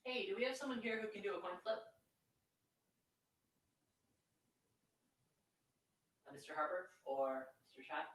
Hey, do we have someone here who can do a coin flip? Mr. Harper or Mr. Chad?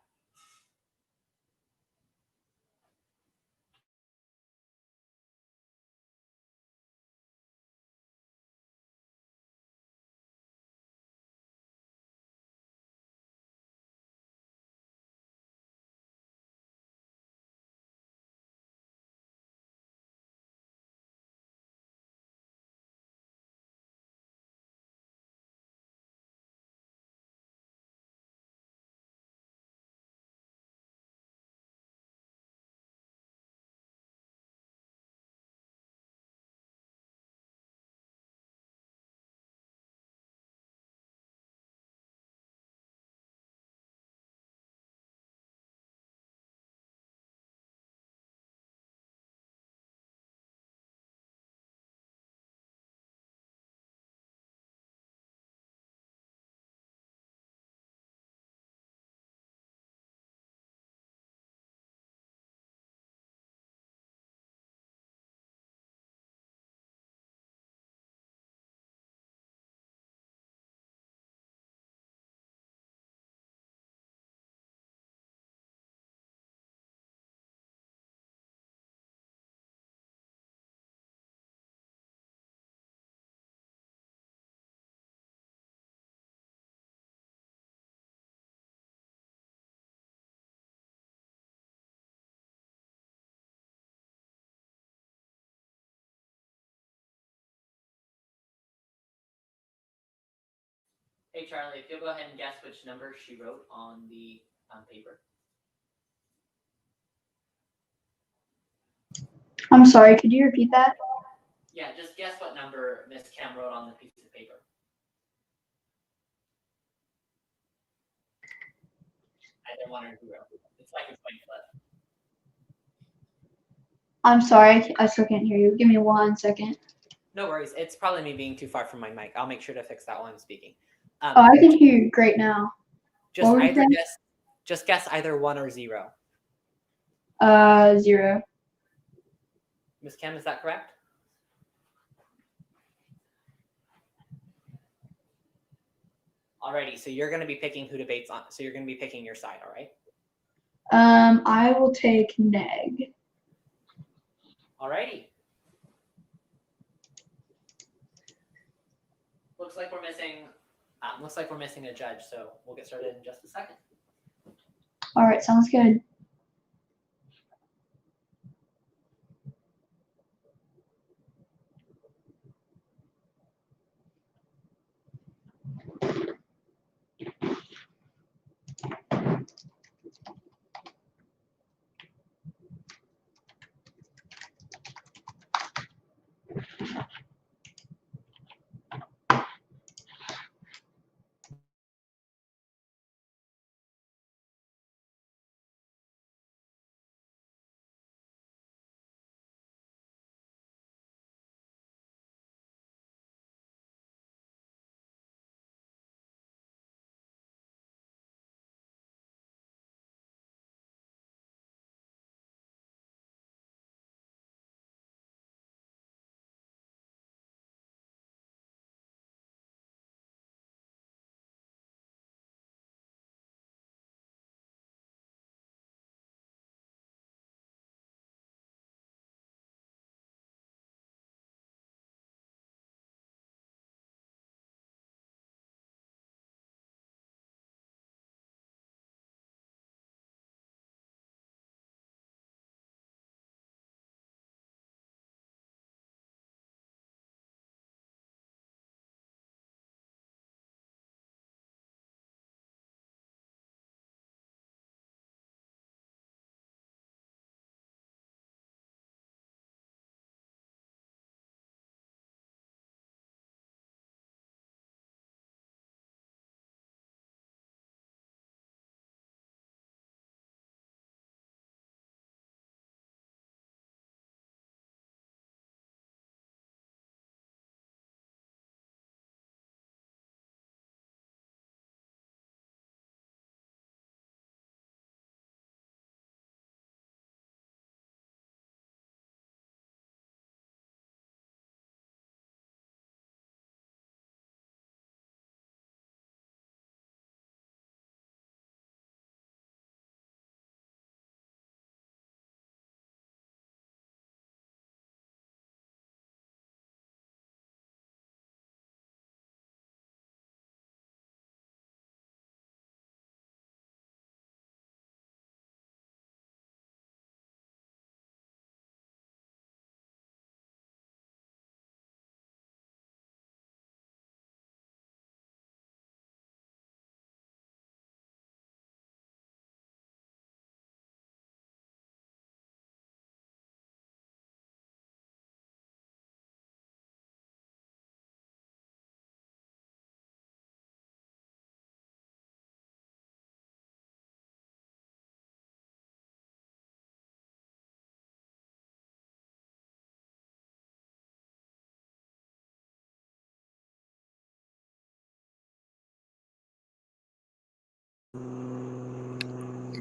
Hey, Charlie, if you'll go ahead and guess which number she wrote on the paper. I'm sorry, could you repeat that? Yeah, just guess what number Miss Cam wrote on the piece of paper. Either 1 or 0. It's like a coin flip. I'm sorry, I still can't hear you. Give me 1 second. No worries. It's probably me being too far from my mic. I'll make sure to fix that while I'm speaking. Oh, I can hear you great now. Just guess either 1 or 0. 0. Miss Cam, is that correct? Alrighty, so you're going to be picking who debates on. So you're going to be picking your side, all right? I will take neg. Alrighty. Looks like we're missing a judge, so we'll get started in just a second. All right, sounds good.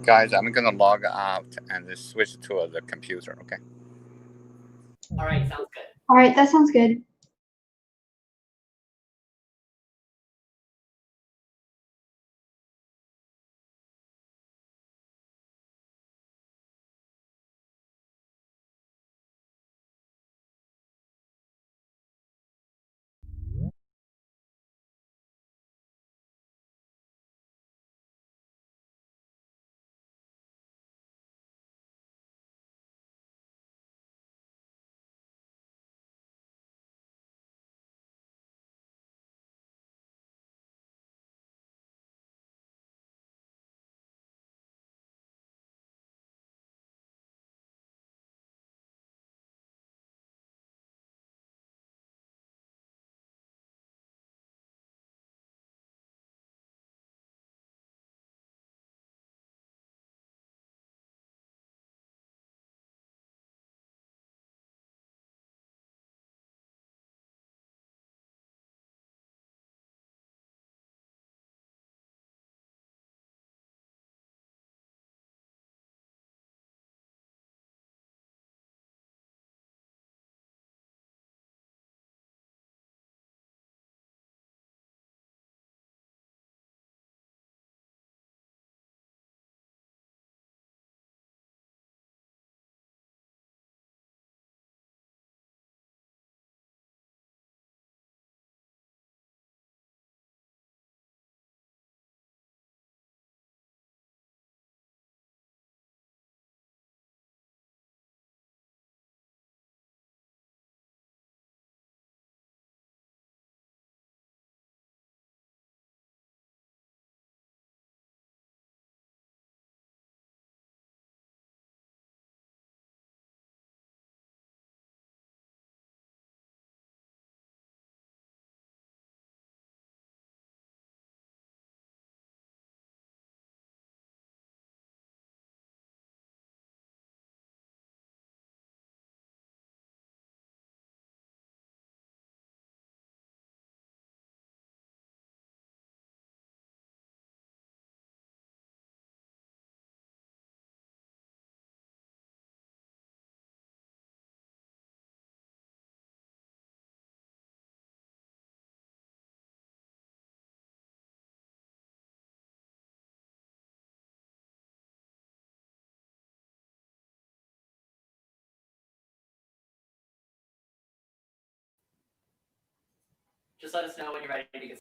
Guys, I'm gonna log out and then switch to the computer. Okay. All right, sounds good. All right, that sounds good. Just let us know when you're ready to get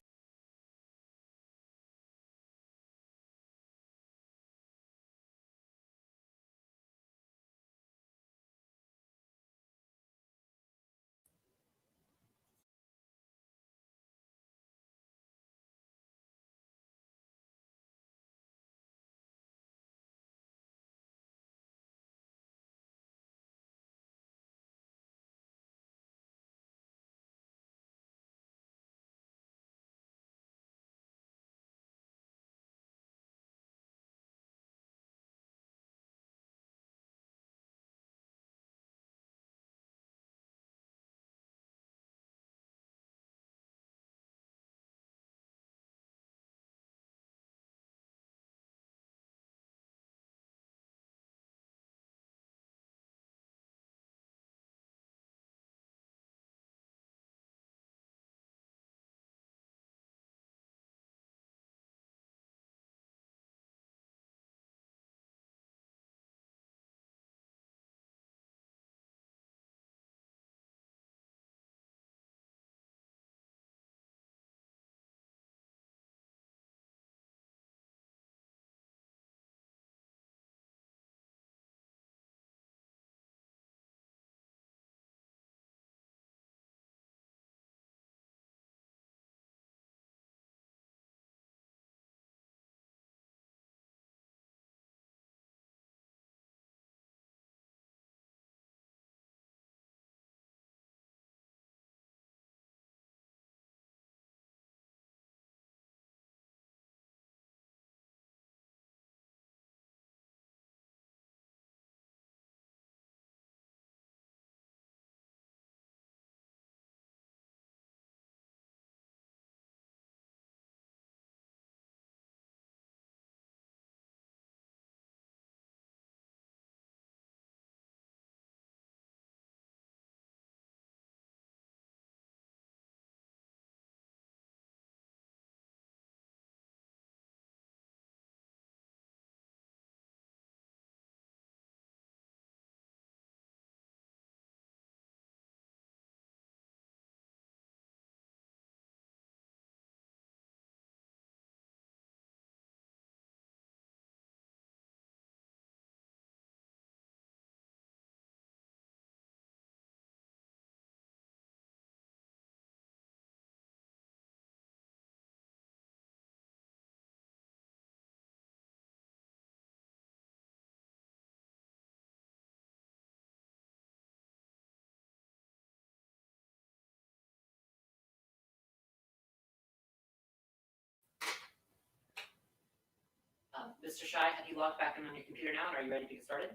Mr. Shai, have you logged back in on your computer now, and are you ready to get started?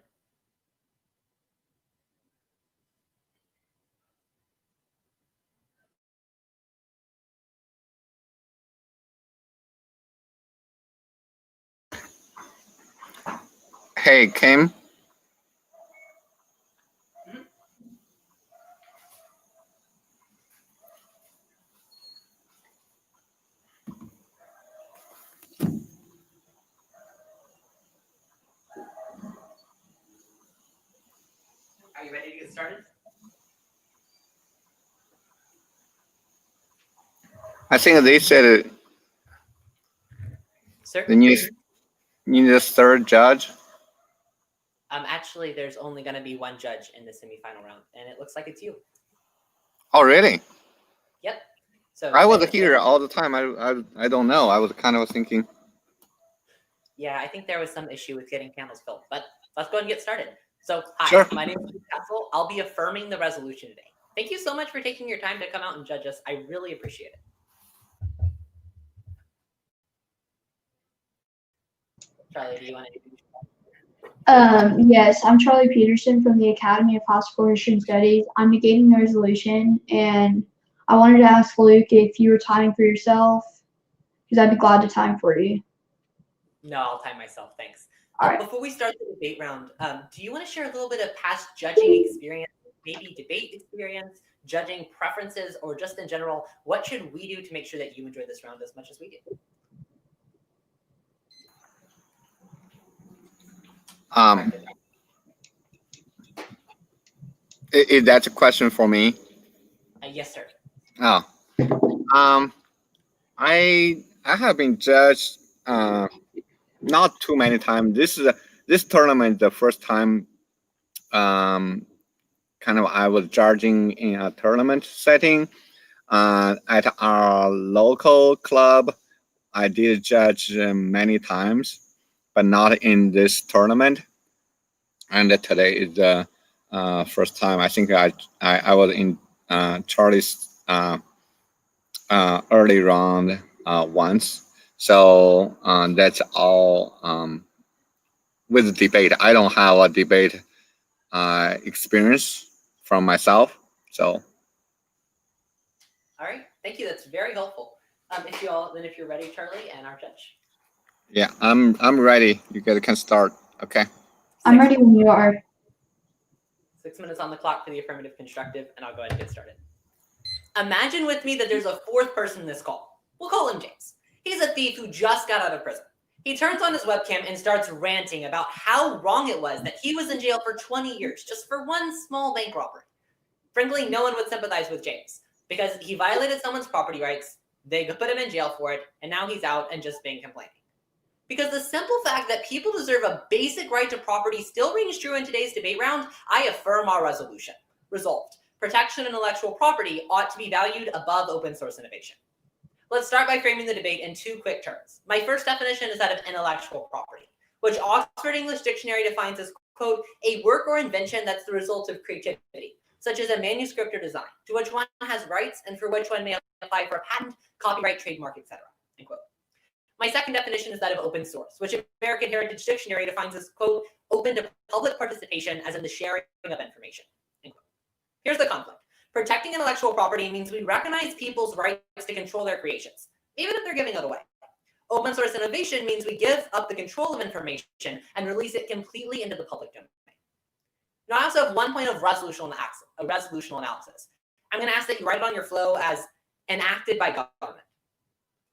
Hey, Kim. Are you ready to get started? I think they said Sir? the new need a third judge. Actually, there's only going to be one judge in the semifinal round, and it looks like it's you. Oh, really? Yep. So I was here all the time. I don't know. I was kind of thinking. Yeah, I think there was some issue with getting panels filled, but let's go ahead and get started. So, hi, Sure. my name is Luke Castle. I'll be affirming the resolution today. Thank you so much for taking your time to come out and judge us. I really appreciate it. Charlie, do you want to introduce yourself? Yes, I'm Charlie Peterson from the Academy of Classical History and Studies. I'm negating the resolution, and I wanted to ask Luke if you were timing for yourself, because I'd be glad to time for you. No, I'll time myself. Thanks. All right. Before we start the debate round, do you want to share a little bit of past judging experience, maybe debate experience, judging preferences, or just in general, what should we do to make sure that you enjoy this round as much as we do? That's a question for me. Yes, sir. Oh, I have been judged not too many times. This tournament the first time. Kind of I was judging in a tournament setting at our local club. I did judge many times, but not in this tournament. And today is the first time. I think I was in Charlie's early round once. So that's all. With the debate, I don't have a debate experience from myself. So. All right, thank you. That's very helpful. If you're ready, Charlie, and our judge. Yeah, I'm ready. You guys can start. Okay. I'm ready when you are. 6 minutes on the clock for the affirmative constructive, and I'll go ahead and get started. Imagine with me that there's a fourth person in this call. We'll call him James. He's a thief who just got out of prison. He turns on his webcam and starts ranting about how wrong it was that he was in jail for 20 years just for one small bank robbery. Frankly, no one would sympathize with James because he violated someone's property rights, they put him in jail for it, and now he's out and just being complaining. Because the simple fact that people deserve a basic right to property still rings true in today's debate round, I affirm our resolution. Resolved. Protection of intellectual property ought to be valued above open source innovation. Let's start by framing the debate in two quick terms. My first definition is that of intellectual property, which Oxford English Dictionary defines as, quote, a work or invention that's the result of creativity, such as a manuscript or design, to which one has rights and for which one may apply for a patent, copyright, trademark, etc. End quote. My second definition is that of open source, which American Heritage Dictionary defines as, quote, open to public participation as in the sharing of information. End quote. Here's the conflict. Protecting intellectual property means we recognize people's rights to control their creations, even if they're giving it away. Open source innovation means we give up the control of information and release it completely into the public domain. Now, I also have one point of resolutional analysis. I'm going to ask that you write it on your flow as enacted by government.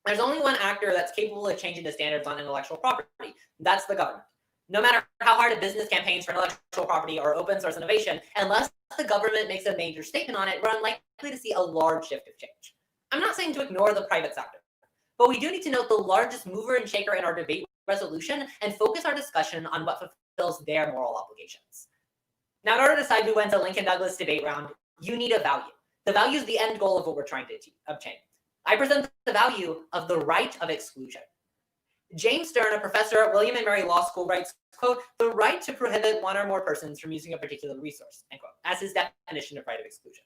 There's only one actor that's capable of changing the standards on intellectual property. That's the government. No matter how hard a business campaigns for intellectual property or open source innovation, unless the government makes a major statement on it, we're unlikely to see a large shift of change. I'm not saying to ignore the private sector, but we do need to note the largest mover and shaker in our debate resolution and focus our discussion on what fulfills their moral obligations. Now, in order to decide who wins a Lincoln Douglas debate round, you need a value. The value is the end goal of what we're trying to obtain. I present the value of the right of exclusion. James Stern, a professor at William & Mary Law School, writes, quote, the right to prohibit one or more persons from using a particular resource, end quote, as his definition of right of exclusion.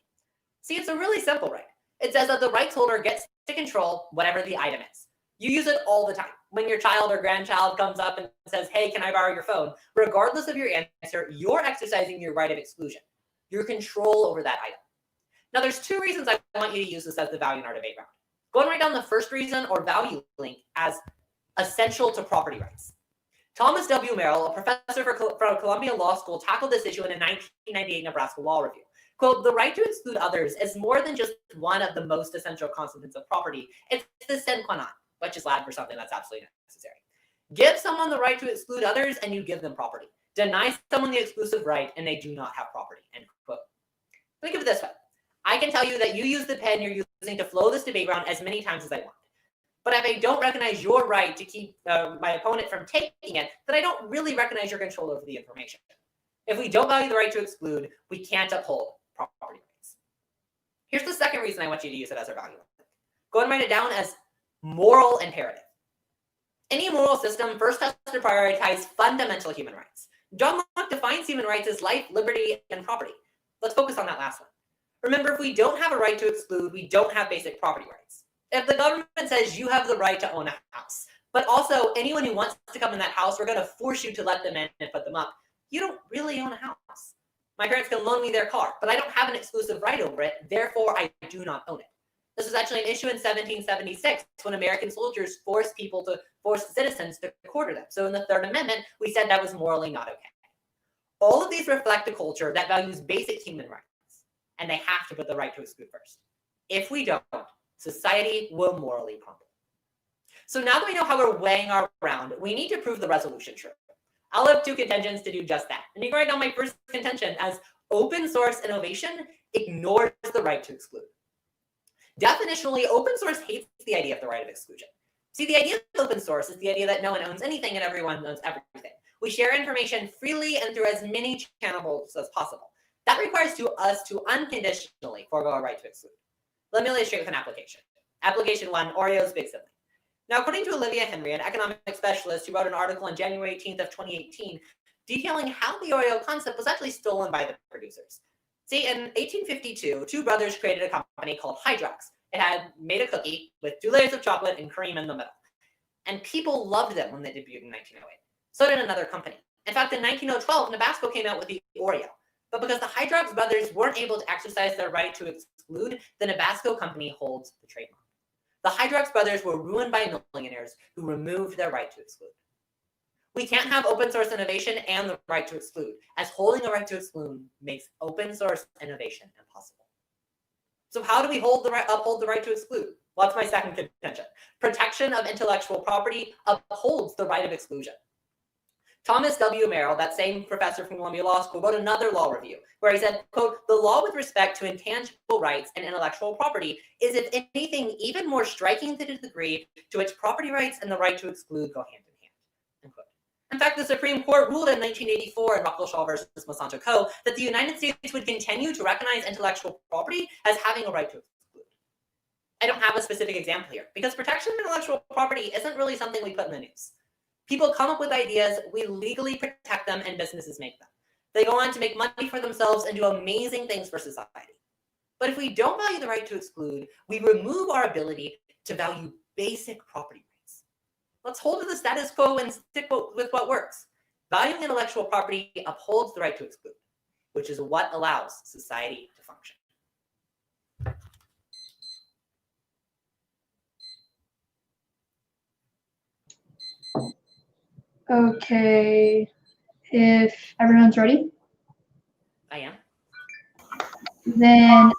See, it's a really simple right. It says that the rights holder gets to control whatever the item is. You use it all the time. When your child or grandchild comes up and says, hey, can I borrow your phone? Regardless of your answer, you're exercising your right of exclusion, your control over that item. Now, there's two reasons I want you to use this as the value in our debate round. Go and write down the first reason or value link as essential to property rights. Thomas W. Merrill, a professor from Columbia Law School, tackled this issue in a 1998 Nebraska Law Review. Quote, the right to exclude others is more than just one of the most essential constituents of property. It's the sine qua non, which is Latin for something that's absolutely necessary. Give someone the right to exclude others and you give them property. Deny someone the exclusive right and they do not have property, end quote. Think of it this way. I can tell you that you use the pen you're using to flow this debate round as many times as I want. But if I don't recognize your right to keep my opponent from taking it, then I don't really recognize your control over the information. If we don't value the right to exclude, we can't uphold property rights. Here's the second reason I want you to use it as our value. Go and write it down as moral imperative. Any moral system first has to prioritize fundamental human rights. John Locke defines human rights as life, liberty, and property. Let's focus on that last one. Remember, if we don't have a right to exclude, we don't have basic property rights. If the government says you have the right to own a house, but also anyone who wants to come in that house, we're going to force you to let them in and put them up, you don't really own a house. My parents can loan me their car, but I don't have an exclusive right over it, therefore I do not own it. This was actually an issue in 1776 when American soldiers forced citizens to quarter them. So in the Third Amendment, we said that was morally not okay. All of these reflect a culture that values basic human rights, and they have to put the right to exclude first. If we don't, society will morally crumble. So now that we know how we're weighing our round, we need to prove the resolution true. I'll have two contentions to do just that. And you can write down my first contention as open source innovation ignores the right to exclude. Definitionally, open source hates the idea of the right of exclusion. See, the idea of open source is the idea that no one owns anything and everyone owns everything. We share information freely and through as many channels as possible. That requires us to unconditionally forego our right to exclude. Let me illustrate with an application. Application 1, Oreo's Big Sibling. Now, according to Olivia Henry, an economic specialist who wrote an article on January 18th of 2018, detailing how the Oreo concept was actually stolen by the producers. See, in 1852, two brothers created a company called Hydrox. It had made a cookie with 2 layers of chocolate and cream in the middle. And people loved them when they debuted in 1908. So did another company. In fact, in 1912, Nabasco came out with the Oreo. But because the Hydrox brothers weren't able to exercise their right to exclude, the Nabasco company holds the trademark. The Hydrox brothers were ruined by millionaires who removed their right to exclude. We can't have open source innovation and the right to exclude, as holding a right to exclude makes open source innovation impossible. So how do we uphold the right to exclude? Well, that's my second contention. Protection of intellectual property upholds the right of exclusion. Thomas W. Merrill, that same professor from Columbia Law School, wrote another law review where he said, quote, the law with respect to intangible rights and intellectual property is, if anything, even more striking to the degree to which property rights and the right to exclude go hand in hand, end quote. In fact, the Supreme Court ruled in 1984 in Ruckelshaw versus Monsanto Co. that the United States would continue to recognize intellectual property as having a right to exclude. I don't have a specific example here because protection of intellectual property isn't really something we put in the news. People come up with ideas, we legally protect them, and businesses make them. They go on to make money for themselves and do amazing things for society. But if we don't value the right to exclude, we remove our ability to value basic property rights. Let's hold to the status quo and stick with what works. Valuing intellectual property upholds the right to exclude, which is what allows society to function. Okay, if everyone's ready, I am. then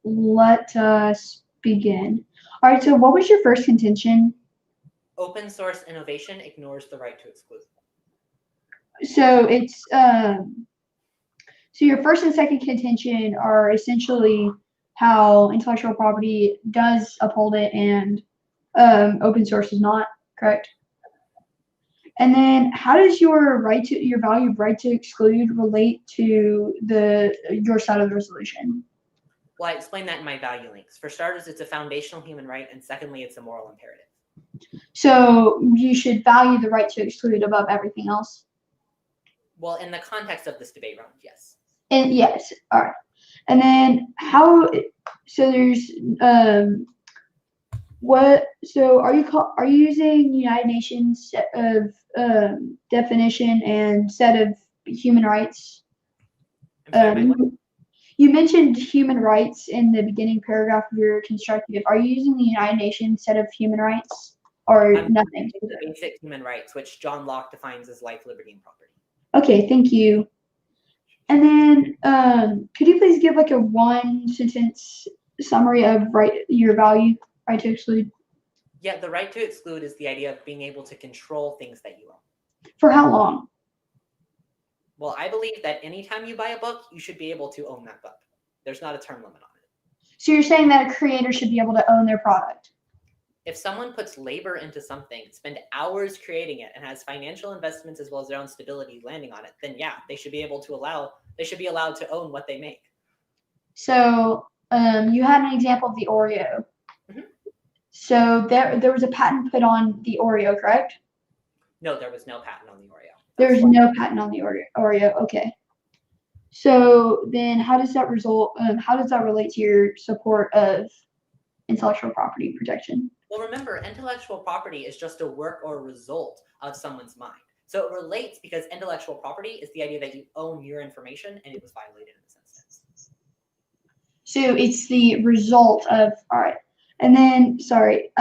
let us begin. All right, so what was your first contention? Open source innovation ignores the right to exclude. So it's so your first and second contention are essentially how intellectual property does uphold it and open source is not, correct? And then how does your value of right to exclude relate to your side of the resolution? Well, I explained that in my value links. For starters, it's a foundational human right, and secondly, it's a moral imperative. So you should value the right to exclude above everything else? Well, in the context of this debate round, yes. And yes, all right. And then so there's So are you using United Nations set of definition and set of human rights? I'm sorry, my what? You mentioned human rights in the beginning paragraph of your constructive. Are you using the United Nations set of human rights or I'm nothing? using the basic human rights, which John Locke defines as life, liberty, and property. Okay, thank you. And then could you please give like a one sentence summary of your value, right to exclude? Yeah, the right to exclude is the idea of being able to control things that you own. For how long? Well, I believe that anytime you buy a book, you should be able to own that book. There's not a term limit on it. So you're saying that a creator should be able to own their product? If someone puts labor into something, spend hours creating it, and has financial investments as well as their own stability landing on it, then yeah, they should be allowed to own what they make. So you had an example of the Oreo. Mhm. So there was a patent put on the Oreo, correct? No, there was no patent on the Oreo. There's no patent on the Oreo. Okay. So then, how does that relate to your support of intellectual property protection? Well, remember, intellectual property is just a work or a result of someone's mind. So it relates because intellectual property is the idea that you own your information, and it was violated in this instance. So it's the result of, all right. And then, sorry,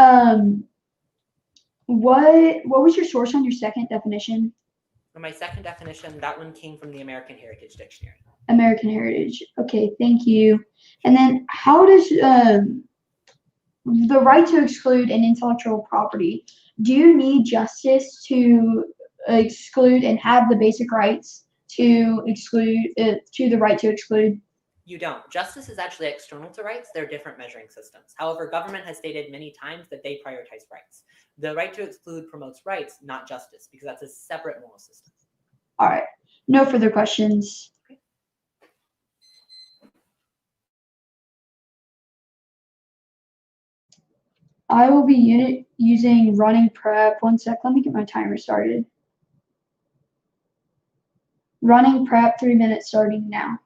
what was your source on your second definition? For my second definition, that one came from the American Heritage Dictionary. American Heritage. Okay, thank you. And then how does the right to exclude an intellectual property, do you need justice to exclude and have the basic rights to exclude, to the right to exclude? You don't. Justice is actually external to rights. They're different measuring systems. However, government has stated many times that they prioritize rights. The right to exclude promotes rights, not justice, because that's a separate moral system. All right. No further questions. Okay. I will be using running prep. One sec. Let me get my timer started. Running prep, 3 minutes starting now.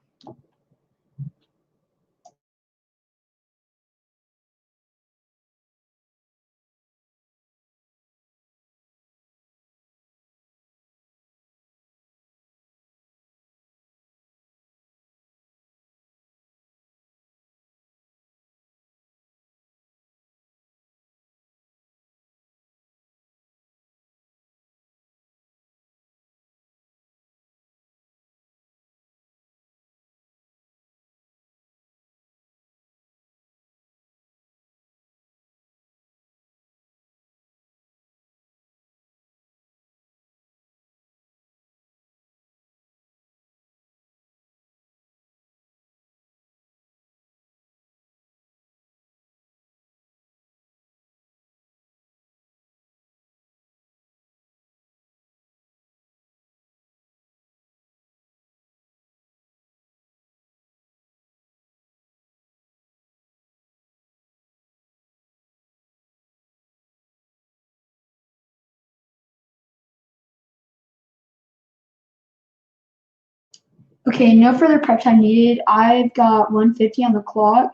Okay, no further prep time needed. I've got 150 on the clock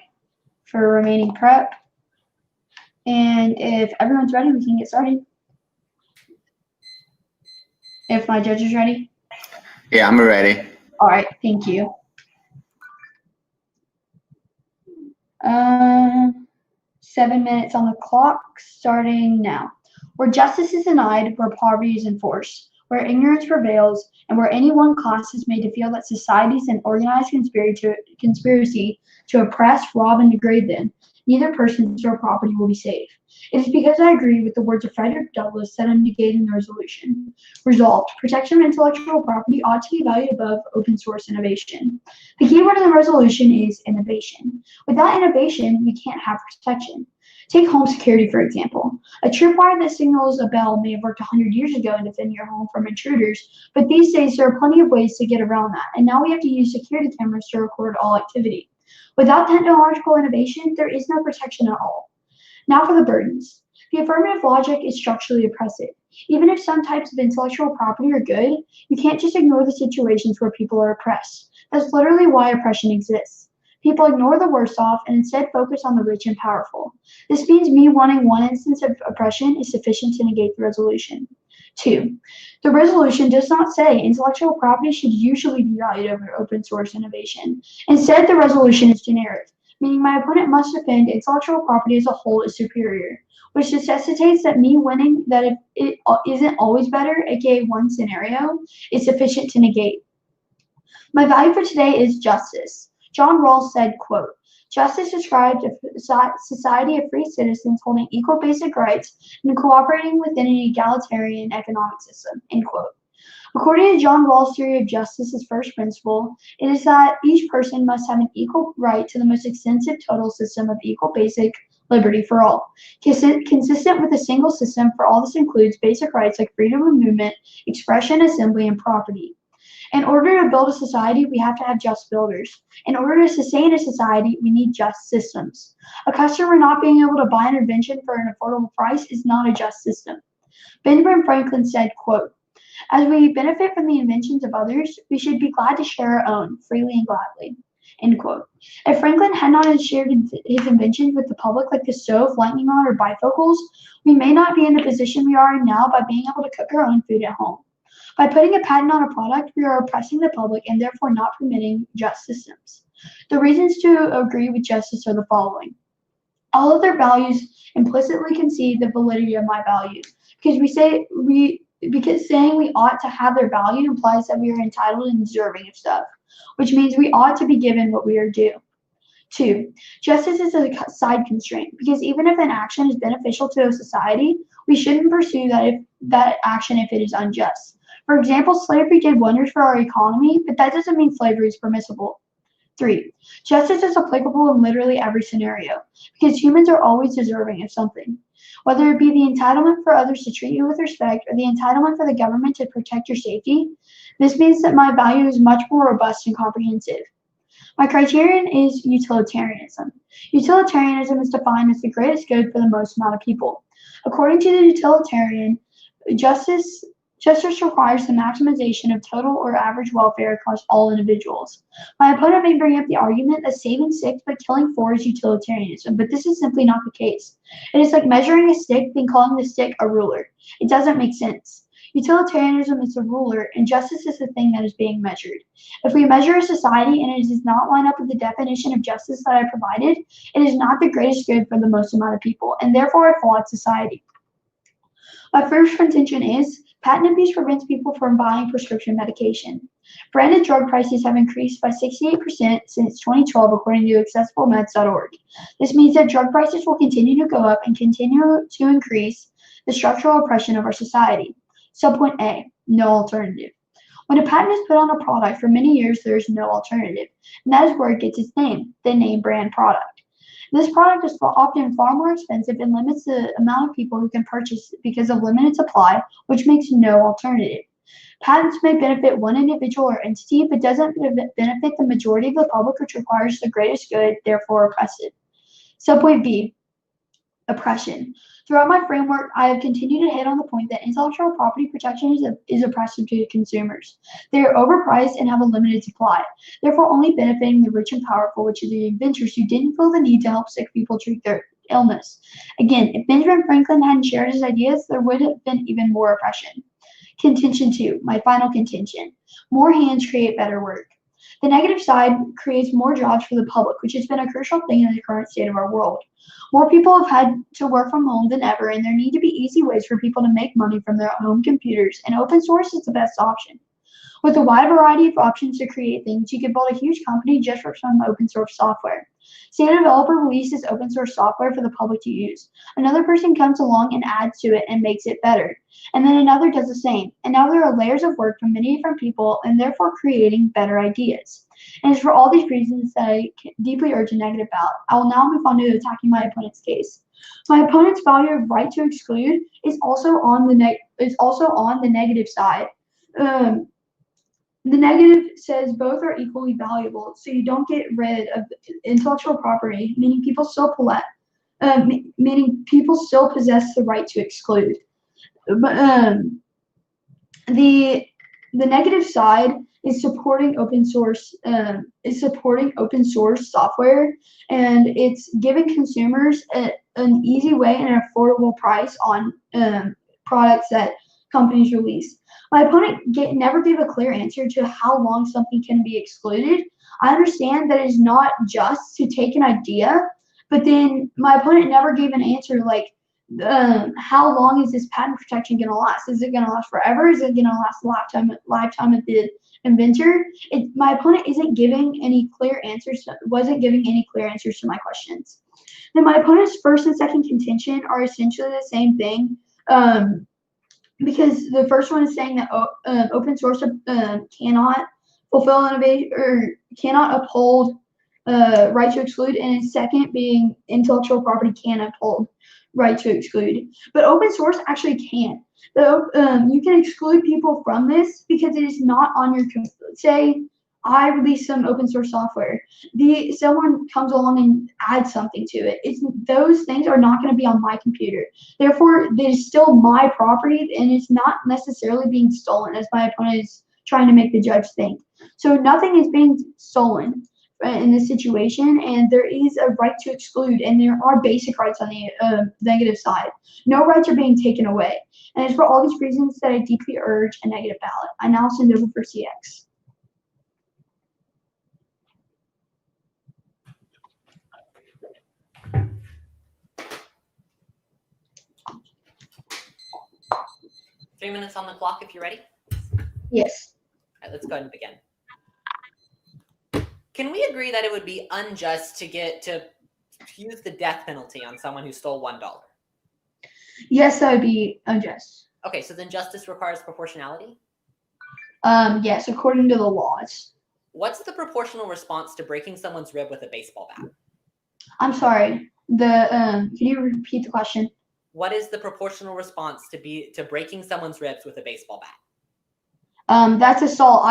for remaining prep. And if everyone's ready, we can get started. If my judge is ready. Yeah, I'm ready. All right, thank you. 7 minutes on the clock, starting now. Where justice is denied, where poverty is enforced, where ignorance prevails, and where any one class is made to feel that society is an organized conspiracy to oppress, rob, and degrade them, neither person nor property will be safe. It is because I agree with the words of Frederick Douglass that I'm negating the resolution. Resolved, protection of intellectual property ought to be valued above open source innovation. The key word of the resolution is innovation. Without innovation, we can't have protection. Take home security, for example. A tripwire that signals a bell may have worked 100 years ago in defending your home from intruders, but these days there are plenty of ways to get around that, and now we have to use security cameras to record all activity. Without technological innovation, there is no protection at all. Now for the burdens. The affirmative logic is structurally oppressive. Even if some types of intellectual property are good, you can't just ignore the situations where people are oppressed. That's literally why oppression exists. People ignore the worse off and instead focus on the rich and powerful. This means me wanting one instance of oppression is sufficient to negate the resolution. 2. The resolution does not say intellectual property should usually be valued over open source innovation. Instead, the resolution is generic, meaning my opponent must defend intellectual property as a whole is superior, which necessitates that me winning that if it isn't always better, aka one scenario, is sufficient to negate. My value for today is justice. John Rawls said, quote, "Justice describes a society of free citizens holding equal basic rights and cooperating within an egalitarian economic system," end quote. According to John Rawls' theory of justice's first principle, it is that each person must have an equal right to the most extensive total system of equal basic liberty for all. Consistent with a single system for all, this includes basic rights like freedom of movement, expression, assembly, and property. In order to build a society, we have to have just builders. In order to sustain a society, we need just systems. A customer not being able to buy an invention for an affordable price is not a just system. Benjamin Franklin said, quote, "As we benefit from the inventions of others, we should be glad to share our own, freely and gladly," end quote. If Franklin had not shared his inventions with the public like the stove, lightning rod, or bifocals, we may not be in the position we are in now by being able to cook our own food at home. By putting a patent on a product, we are oppressing the public and therefore not permitting just systems. The reasons to agree with justice are the following. All of their values implicitly concede the validity of my values, because saying we ought to have their value implies that we are entitled and deserving of stuff, which means we ought to be given what we are due. 2. Justice is a side constraint, because even if an action is beneficial to a society, we shouldn't pursue that action if it is unjust. For example, slavery did wonders for our economy, but that doesn't mean slavery is permissible. 3. Justice is applicable in literally every scenario, because humans are always deserving of something. Whether it be the entitlement for others to treat you with respect or the entitlement for the government to protect your safety, this means that my value is much more robust and comprehensive. My criterion is utilitarianism. Utilitarianism is defined as the greatest good for the most amount of people. According to the utilitarian, justice requires the maximization of total or average welfare across all individuals. My opponent may bring up the argument that saving 6 but killing 4 is utilitarianism, but this is simply not the case. It is like measuring a stick then calling the stick a ruler. It doesn't make sense. Utilitarianism is the ruler, and justice is the thing that is being measured. If we measure a society and it does not line up with the definition of justice that I provided, it is not the greatest good for the most amount of people, and therefore a flawed society. My first contention is patent abuse prevents people from buying prescription medication. Branded drug prices have increased by 68% since 2012, according to accessiblemeds.org. This means that drug prices will continue to go up and continue to increase the structural oppression of our society. Subpoint A, no alternative. When a patent is put on a product for many years, there is no alternative, and that is where it gets its name, the name brand product. This product is often far more expensive and limits the amount of people who can purchase because of limited supply, which makes no alternative. Patents may benefit one individual or entity, but doesn't benefit the majority of the public, which requires the greatest good, therefore oppressive. Subpoint B, oppression. Throughout my framework, I have continued to hit on the point that intellectual property protection is oppressive to consumers. They are overpriced and have a limited supply, therefore only benefiting the rich and powerful, which are the inventors who didn't feel the need to help sick people treat their illness. Again, if Benjamin Franklin hadn't shared his ideas, there would have been even more oppression. Contention 2, my final contention. More hands create better work. The negative side creates more jobs for the public, which has been a crucial thing in the current state of our world. More people have had to work from home than ever, and there need to be easy ways for people to make money from their home computers, and open source is the best option. With a wide variety of options to create things, you can build a huge company just for some open source software. Say a developer releases open source software for the public to use. Another person comes along and adds to it and makes it better. And then another does the same. And now there are layers of work from many different people and therefore creating better ideas. And it's for all these reasons that I deeply urge a negative ballot. I will now move on to attacking my opponent's case. My opponent's value of right to exclude is also on the negative side. The negative says both are equally valuable, so you don't get rid of intellectual property, meaning people still possess the right to exclude. But the the negative side is supporting open source software, and it's giving consumers an easy way and an affordable price on products that companies release. My opponent never gave a clear answer to how long something can be excluded. I understand that it's not just to take an idea, but then my opponent never gave an answer like, how long is this patent protection going to last? Is it going to last forever? Is it going to last lifetime of the inventor? My opponent wasn't giving any clear answers to my questions. Then my opponent's first and second contention are essentially the same thing. Because the first one is saying that open source cannot fulfill innovation or cannot uphold right to exclude, and second being intellectual property can uphold right to exclude. But open source actually can. You can exclude people from this because it is not on your say I release some open source software. Someone comes along and adds something to it. Those things are not going to be on my computer. Therefore, it is still my property, and it's not necessarily being stolen, as my opponent is trying to make the judge think. So nothing is being stolen in this situation, and there is a right to exclude, and there are basic rights on the negative side. No rights are being taken away. And it's for all these reasons that I deeply urge a negative ballot. I now send over for CX. Three minutes on the clock if you're ready. Yes. All right, let's go ahead and begin. Can we agree that it would be unjust to use the death penalty on someone who stole $1? Yes, that would be unjust. Okay, so then justice requires proportionality? Yes, according to the laws. What's the proportional response to breaking someone's rib with a baseball bat? I'm sorry. Can you repeat the question? What is the proportional response to breaking someone's ribs with a baseball bat? That's assault.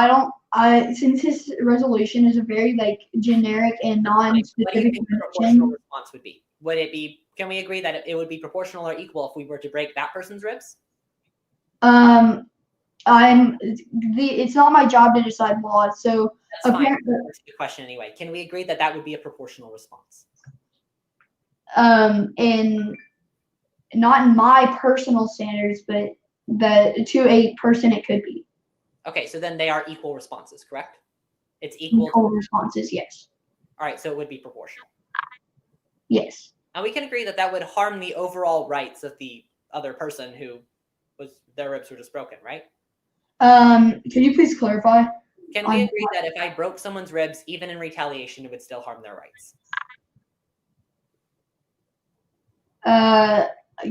Since this resolution is a very generic and non-specific. What do you think the proportional response would be? Would it be? Can we agree that it would be proportional or equal if we were to break that person's ribs? It's not my job to decide laws, so that's fine. That's the question anyway. Can we agree that that would be a proportional response? And not in my personal standards, but to a person it could be. Okay, so then they are equal responses, correct? It's equal responses, yes. All right, so it would be proportional. Yes. And we can agree that that would harm the overall rights of the other person who their ribs were just broken, right? Can you please clarify? Can we agree that if I broke someone's ribs, even in retaliation, it would still harm their rights?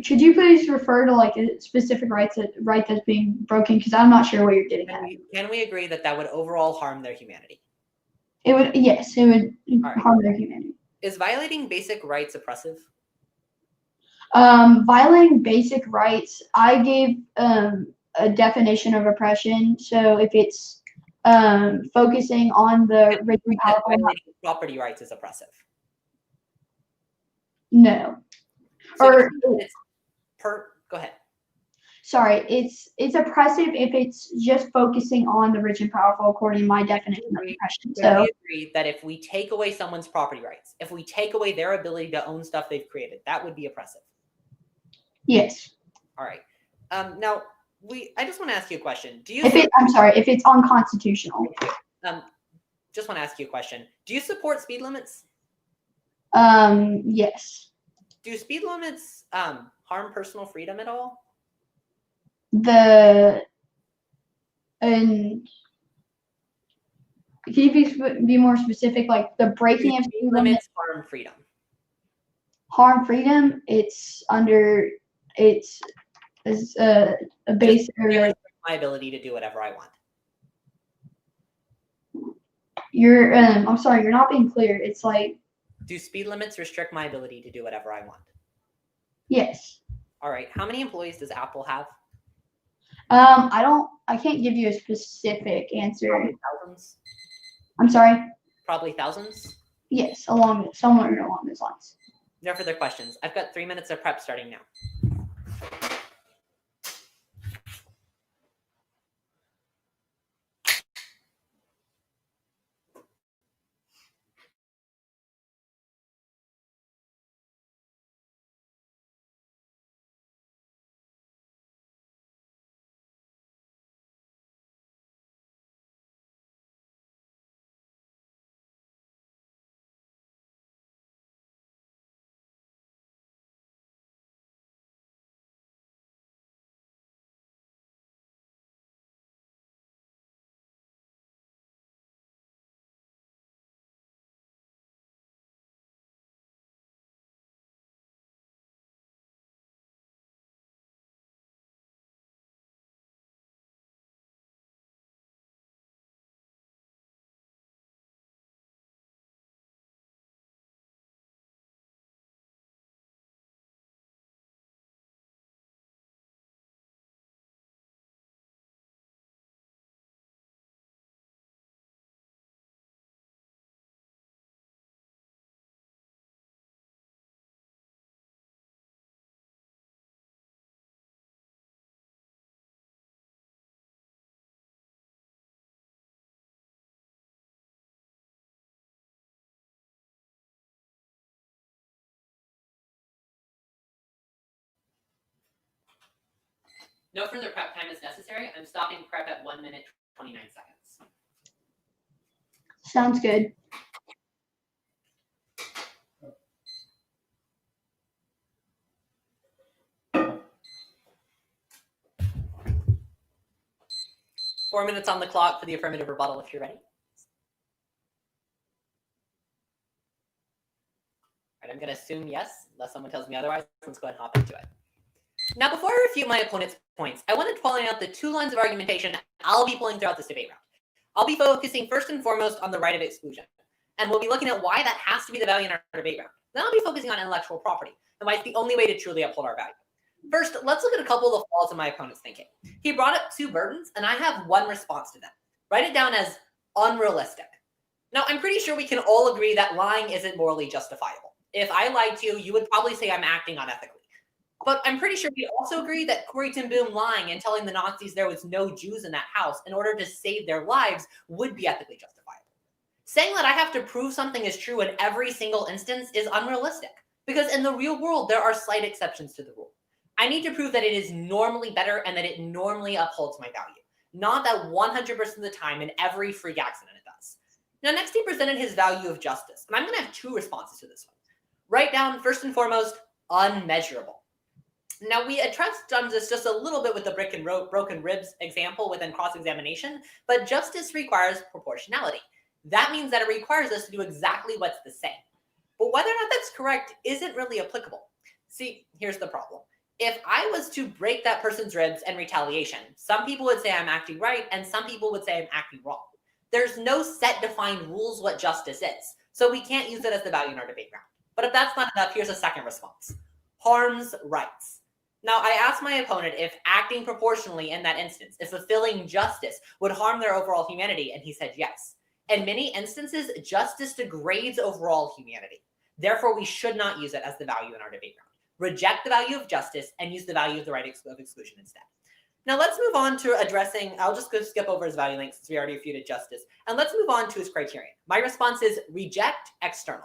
Could you please refer to a specific right that's being broken? Because I'm not sure what you're getting at. Can we agree that that would overall harm their humanity? It would. Yes, it would harm their humanity. Is violating basic rights oppressive? Violating basic rights, I gave a definition of oppression. So if it's focusing on the rich and powerful, violating property rights is oppressive. No. So go ahead. Sorry, it's oppressive if it's just focusing on the rich and powerful, according to my definition of oppression. So we agree that if we take away someone's property rights, if we take away their ability to own stuff they've created, that would be oppressive. Yes. All right. Now I just want to ask you a question. If it's unconstitutional. Just want to ask you a question. Do you support speed limits? Yes. Do speed limits harm personal freedom at all? Can you be more specific? Like the breaking of speed limits harm freedom. Harm freedom. It's a base area. My ability to do whatever I want. I'm sorry, you're not being clear. It's like. Do speed limits restrict my ability to do whatever I want? Yes. All right. How many employees does Apple have? I can't give you a specific answer. Probably thousands. I'm sorry? Probably thousands? Yes, somewhere along those lines. No further questions. I've got 3 minutes of prep starting now. No further prep time is necessary. I'm stopping prep at 1 minute, 29 seconds. Sounds good. Four minutes on the clock for the affirmative rebuttal if you're ready. All right, I'm going to assume yes, unless someone tells me otherwise. Let's go ahead and hop into it. Now, before I refute my opponent's points, I wanted to point out the two lines of argumentation I'll be pulling throughout this debate round. I'll be focusing first and foremost on the right of exclusion, and we'll be looking at why that has to be the value in our debate round. Then I'll be focusing on intellectual property and why it's the only way to truly uphold our value. First, let's look at a couple of the flaws in my opponent's thinking. He brought up two burdens, and I have one response to them. Write it down as unrealistic. Now, I'm pretty sure we can all agree that lying isn't morally justifiable. If I lied to you, you would probably say I'm acting unethically. But I'm pretty sure we also agree that Corrie ten Boom lying and telling the Nazis there was no Jews in that house in order to save their lives would be ethically justifiable. Saying that I have to prove something is true in every single instance is unrealistic, because in the real world, there are slight exceptions to the rule. I need to prove that it is normally better and that it normally upholds my value, not that 100% of the time in every freak accident it does. Now, next he presented his value of justice, and I'm going to have two responses to this one. Write down, first and foremost, unmeasurable. Now, we addressed this just a little bit with the brick and broken ribs example within cross-examination, but justice requires proportionality. That means that it requires us to do exactly what's the same. But whether or not that's correct isn't really applicable. See, here's the problem. If I was to break that person's ribs in retaliation, some people would say I'm acting right, and some people would say I'm acting wrong. There's no set defined rules what justice is, so we can't use it as the value in our debate round. But if that's not enough, here's a second response. Harms rights. Now, I asked my opponent if acting proportionally in that instance, if fulfilling justice would harm their overall humanity, and he said yes. In many instances, justice degrades overall humanity. Therefore, we should not use it as the value in our debate round. Reject the value of justice and use the value of the right of exclusion instead. Now, let's move on to addressing, I'll just go skip over his value link since we already refuted justice, and let's move on to his criterion. My response is reject external.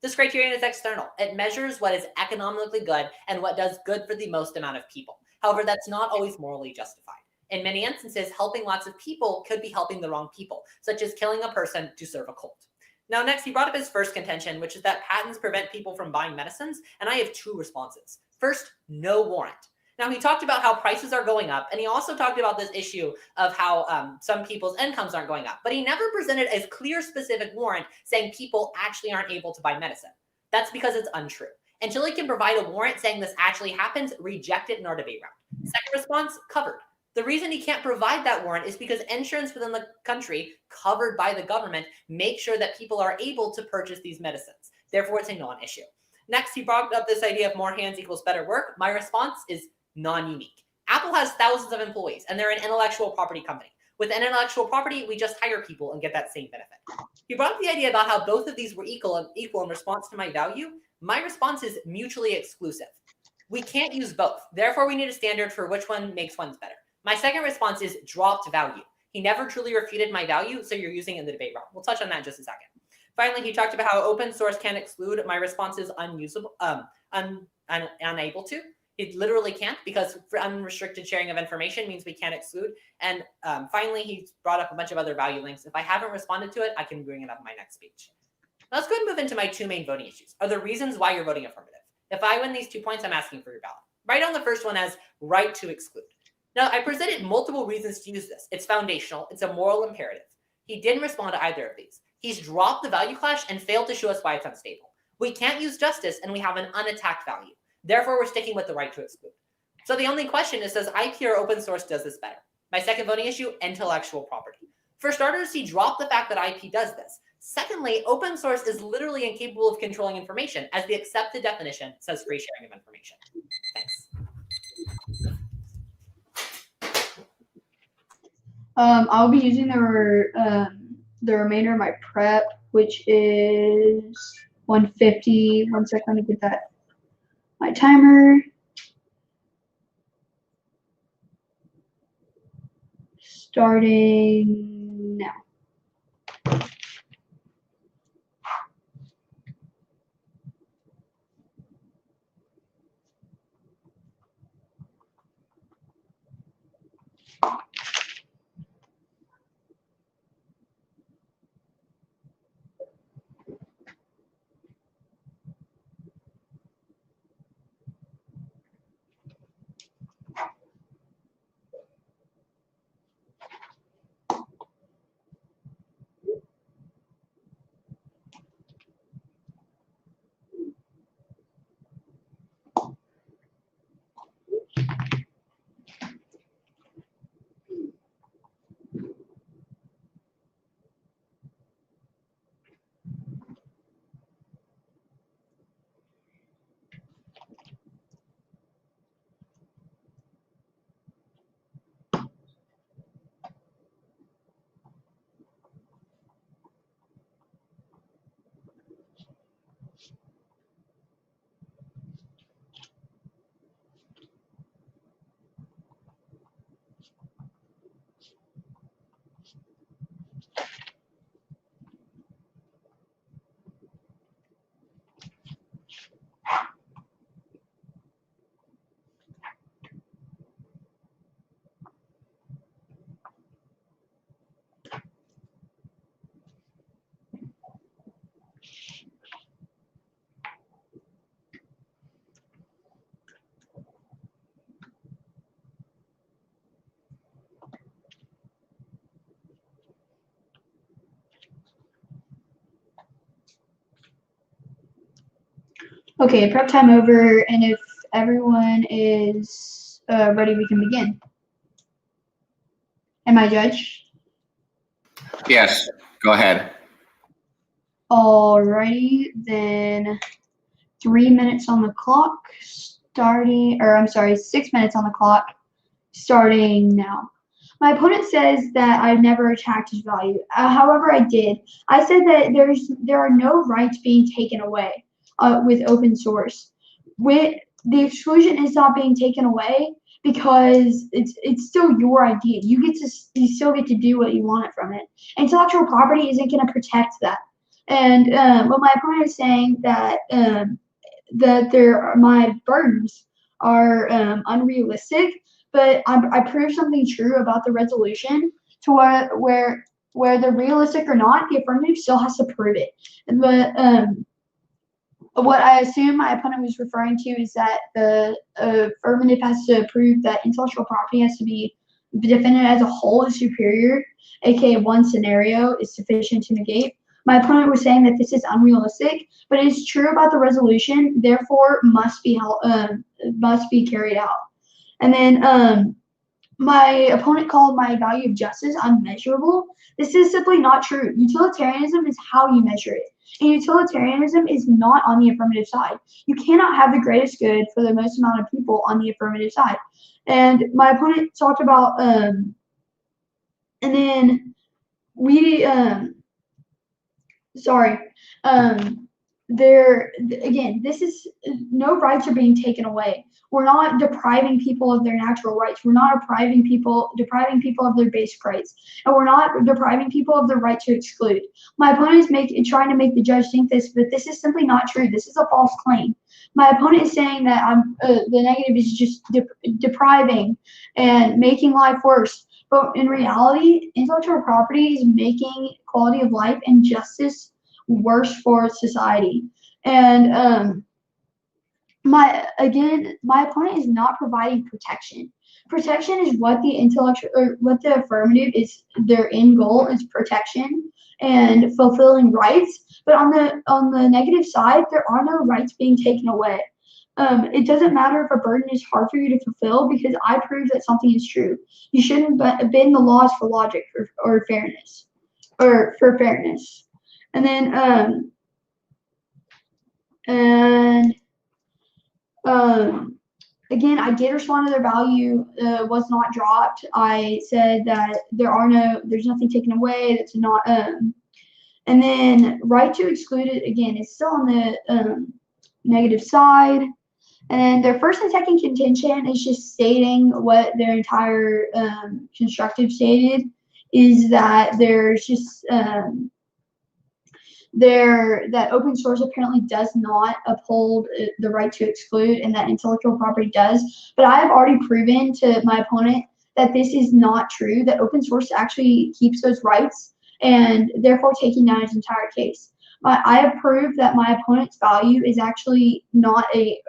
This criterion is external. It measures what is economically good and what does good for the most amount of people. However, that's not always morally justified. In many instances, helping lots of people could be helping the wrong people, such as killing a person to serve a cult. Now, next, he brought up his first contention, which is that patents prevent people from buying medicines, and I have two responses. First, no warrant. Now, he talked about how prices are going up, and he also talked about this issue of how some people's incomes aren't going up, but he never presented a clear, specific warrant saying people actually aren't able to buy medicine. That's because it's untrue. Until he can provide a warrant saying this actually happens, reject it in our debate round. Second response, covered. The reason he can't provide that warrant is because insurance within the country, covered by the government, makes sure that people are able to purchase these medicines. Therefore, it's a non-issue. Next, he brought up this idea of more hands equals better work. My response is non-unique. Apple has thousands of employees, and they're an intellectual property company. With intellectual property, we just hire people and get that same benefit. He brought up the idea about how both of these were equal in response to my value. My response is mutually exclusive. We can't use both. Therefore, we need a standard for which one makes ones better. My second response is dropped value. He never truly refuted my value, so you're using it in the debate round. We'll touch on that in just a second. Finally, he talked about how open source can exclude. My response is unusable, unable to. It literally can't, because unrestricted sharing of information means we can't exclude. And finally, he brought up a bunch of other value links. If I haven't responded to it, I can bring it up in my next speech. Let's go ahead and move into my two main voting issues, are the reasons why you're voting affirmative. If I win these 2 points, I'm asking for your ballot. Write on the first one as right to exclude. Now, I presented multiple reasons to use this. It's foundational. It's a moral imperative. He didn't respond to either of these. He's dropped the value clash and failed to show us why it's unstable. We can't use justice, and we have an unattacked value. Therefore, we're sticking with the right to exclude. So the only question is, does IP or open source does this better? My second voting issue, intellectual property. For starters, he dropped the fact that IP does this. Secondly, open source is literally incapable of controlling information, as the accepted definition says free sharing of information. Thanks. I'll be using the remainder of my prep, which is 150. 1 second to get that my timer. Starting now. Okay, prep time over, and if everyone is ready, we can begin. Am I judge? Yes, go ahead. Alrighty, then 3 minutes on the clock, starting, or I'm sorry, 6 minutes on the clock, starting now. My opponent says that I've never attacked his value. However, I did. I said that there are no rights being taken away with open source. With the exclusion is not being taken away because it's still your idea. You still get to do what you want from it. Intellectual property isn't going to protect that. And what my opponent is saying that my burdens are unrealistic, but I proved something true about the resolution to where they're realistic or not, the affirmative still has to prove it. But what I assume my opponent was referring to is that the affirmative has to prove that intellectual property has to be defended as a whole is superior, aka one scenario is sufficient to negate. My opponent was saying that this is unrealistic, but it is true about the resolution, therefore must be carried out. And then my opponent called my value of justice unmeasurable. This is simply not true. Utilitarianism is how you measure it. And utilitarianism is not on the affirmative side. You cannot have the greatest good for the most amount of people on the affirmative side. And my opponent talked about, and then we, there again, this is no rights are being taken away. We're not depriving people of their natural rights. We're not depriving people of their basic rights, and we're not depriving people of the right to exclude. My opponent is trying to make the judge think this, but this is simply not true. This is a false claim. My opponent is saying that the negative is just depriving and making life worse. But in reality, intellectual property is making quality of life and justice worse for society. And my opponent is not providing protection. Protection is what the affirmative is. Their end goal is protection and fulfilling rights. But on the negative side, there are no rights being taken away. It doesn't matter if a burden is hard for you to fulfill because I prove that something is true. You shouldn't bend the laws for logic or fairness, or for fairness. And then again, I did respond to their value was not dropped. I said that there's nothing taken away. That's not and then right to exclude it again is still on the negative side. And their first and second contention is just stating what their entire constructive stated is that there's just that open source apparently does not uphold the right to exclude and that intellectual property does. But I have already proven to my opponent that this is not true, that open source actually keeps those rights and therefore taking down his entire case. I have proved that my opponent's value is actually not a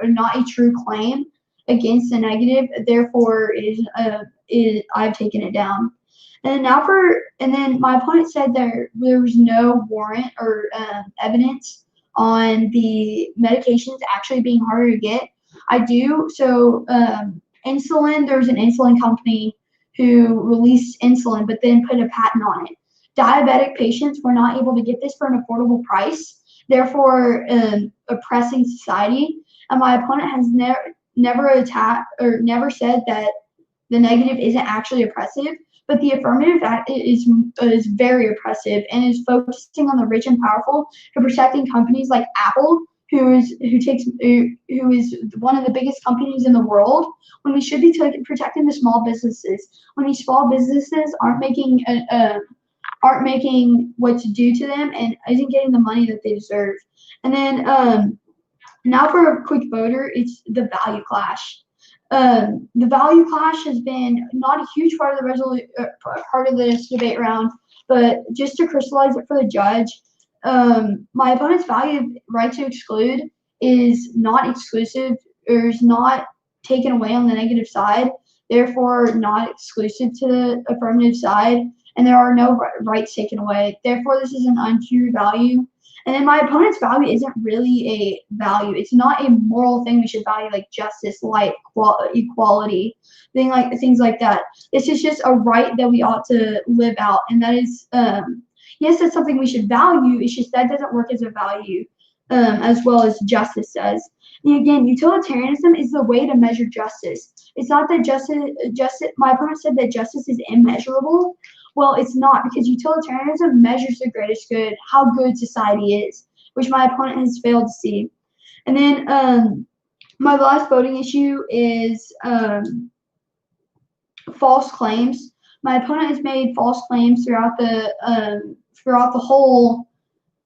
true claim against the negative. Therefore, I've taken it down. And then my opponent said there was no warrant or evidence on the medications actually being harder to get. I do. So insulin, there's an insulin company who released insulin, but then put a patent on it. Diabetic patients were not able to get this for an affordable price, therefore oppressing society. And my opponent has never attacked or never said that the negative isn't actually oppressive, but the affirmative is very oppressive and is focusing on the rich and powerful to protecting companies like Apple, who is one of the biggest companies in the world, when we should be protecting the small businesses. When these small businesses aren't making what's due to them and isn't getting the money that they deserve. And then now for a quick voter, it's the value clash. The value clash has been not a huge part of this debate round, but just to crystallize it for the judge, my opponent's value of right to exclude is not exclusive or is not taken away on the negative side, therefore not exclusive to the affirmative side, and there are no rights taken away. Therefore, this is an untrue value. And then my opponent's value isn't really a value. It's not a moral thing we should value, like justice, light, equality, things like that. This is just a right that we ought to live out, and that is, yes, that's something we should value. It's just that doesn't work as a value, as well as justice does. And again, utilitarianism is the way to measure justice. It's not that justice. My opponent said that justice is immeasurable. Well, it's not, because utilitarianism measures the greatest good, how good society is, which my opponent has failed to see. And then my last voting issue is false claims. My opponent has made false claims throughout the whole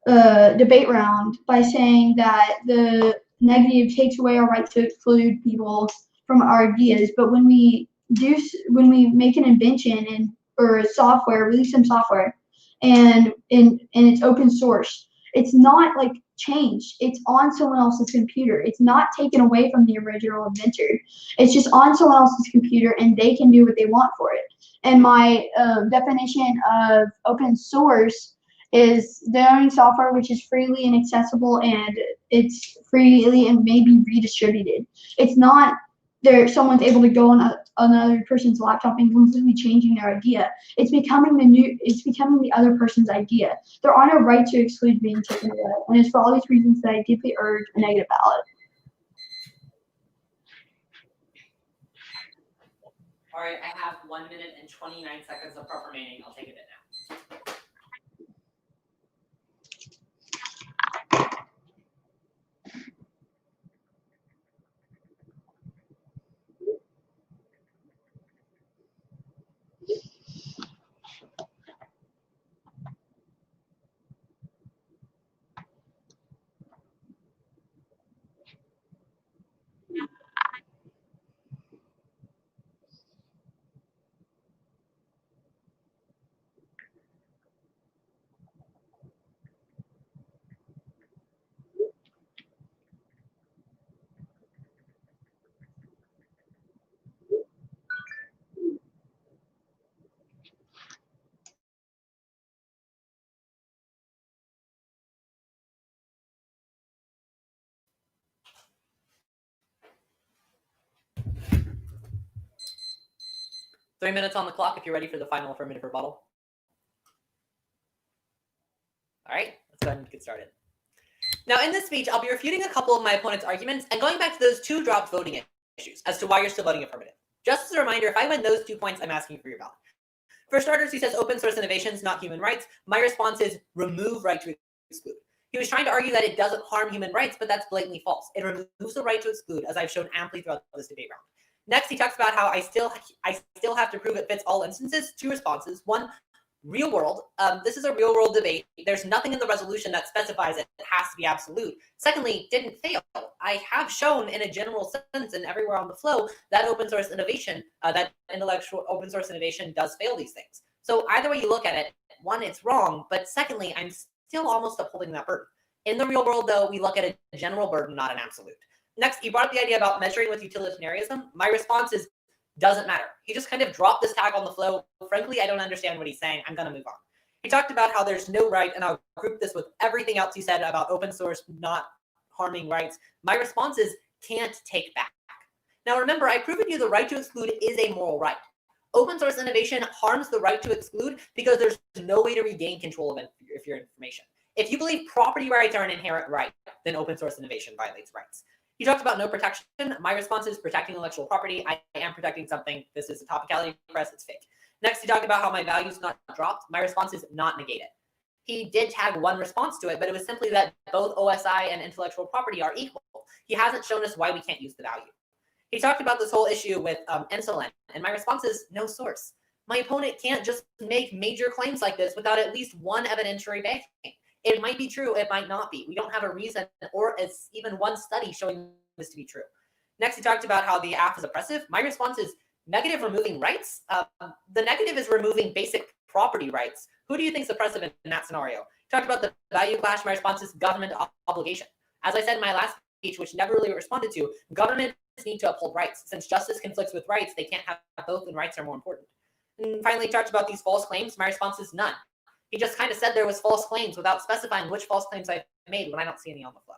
debate round by saying that the negative takes away our right to exclude people from our ideas. But when we make an invention or a software, release some software, and it's open source, it's not like changed. It's on someone else's computer. It's not taken away from the original inventor. It's just on someone else's computer, and they can do what they want for it. And my definition of open source is downloading software which is freely and accessible, and it's freely and may be redistributed. It's not someone's able to go on another person's laptop and completely changing their idea. It's becoming the other person's idea. There are no right to exclude being taken away. And it's for all these reasons that I deeply urge a negative ballot. All right, I have 1 minute and 29 seconds of prep remaining. I'll take a bit now. Three minutes on the clock if you're ready for the final affirmative rebuttal. All right, let's go ahead and get started. Now, in this speech, I'll be refuting a couple of my opponent's arguments and going back to those two dropped voting issues as to why you're still voting affirmative. Just as a reminder, if I win those 2 points, I'm asking for your ballot. For starters, he says open source innovations, not human rights. My response is remove right to exclude. He was trying to argue that it doesn't harm human rights, but that's blatantly false. It removes the right to exclude, as I've shown amply throughout this debate round. Next, he talks about how I still have to prove it fits all instances. Two responses. One, real world. This is a real world debate. There's nothing in the resolution that specifies it has to be absolute. Secondly, didn't fail. I have shown in a general sense and everywhere on the flow that open source innovation, that intellectual open source innovation does fail these things. So either way you look at it, one, it's wrong, but secondly, I'm still almost upholding that burden. In the real world, though, we look at a general burden, not an absolute. Next, he brought up the idea about measuring with utilitarianism. My response is, doesn't matter. He just kind of dropped this tag on the flow. Frankly, I don't understand what he's saying. I'm going to move on. He talked about how there's no right, and I'll group this with everything else he said about open source not harming rights. My response is, can't take back. Now remember, I've proven you the right to exclude is a moral right. Open source innovation harms the right to exclude because there's no way to regain control of your information. If you believe property rights are an inherent right, then open source innovation violates rights. He talked about no protection. My response is protecting intellectual property. I am protecting something. This is a topicality press. It's fake. Next, he talked about how my value's not dropped. My response is not negate it. He did tag one response to it, but it was simply that both OSI and intellectual property are equal. He hasn't shown us why we can't use the value. He talked about this whole issue with insulin, and my response is no source. My opponent can't just make major claims like this without at least one evidentiary backing. It might be true, it might not be. We don't have a reason or even one study showing this to be true. Next, he talked about how the app is oppressive. My response is negative removing rights. The negative is removing basic property rights. Who do you think is oppressive in that scenario? He talked about the value clash. My response is government obligation. As I said in my last speech, which never really responded to, governments need to uphold rights. Since justice conflicts with rights, they can't have both, and rights are more important. And finally, he talked about these false claims. My response is none. He just kind of said there was false claims without specifying which false claims I made when I don't see any on the flow.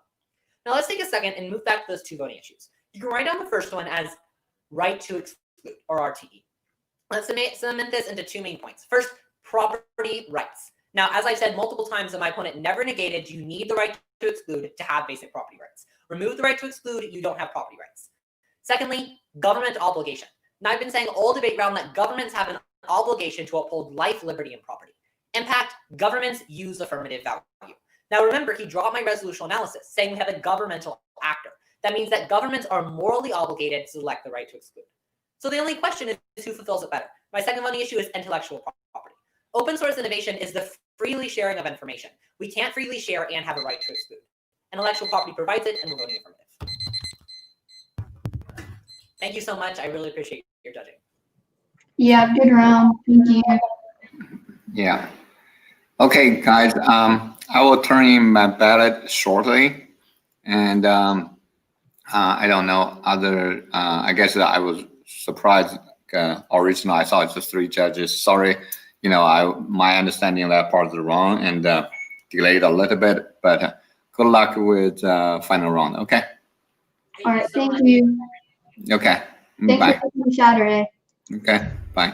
Now let's take a second and move back to those 2 voting issues. You can write down the first one as right to exclude, or RTE. Let's cement this into 2 main points. First, property rights. Now, as I've said multiple times, and my opponent never negated, you need the right to exclude to have basic property rights. Remove the right to exclude, you don't have property rights. Secondly, government obligation. Now, I've been saying all debate round that governments have an obligation to uphold life, liberty, and property. Impact, governments use affirmative value. Now, remember, he dropped my resolution analysis, saying we have a governmental actor. That means that governments are morally obligated to select the right to exclude. So the only question is who fulfills it better. My second voting issue is intellectual property. Open source innovation is the freely sharing of information. We can't freely share and have a right to exclude. Intellectual property provides it, and we're voting affirmative. Thank you so much. I really appreciate your judging. Yeah, good round. Thank you. Yeah. Okay, guys. I will turn in my ballot shortly, and I don't know other. I guess I was surprised. Originally, I saw it's just 3 judges. Sorry, my understanding of that part is wrong and delayed a little bit. But good luck with final round. Okay. All right. Thank you. Okay. Thanks Bye. for coming Saturday. Okay. Bye.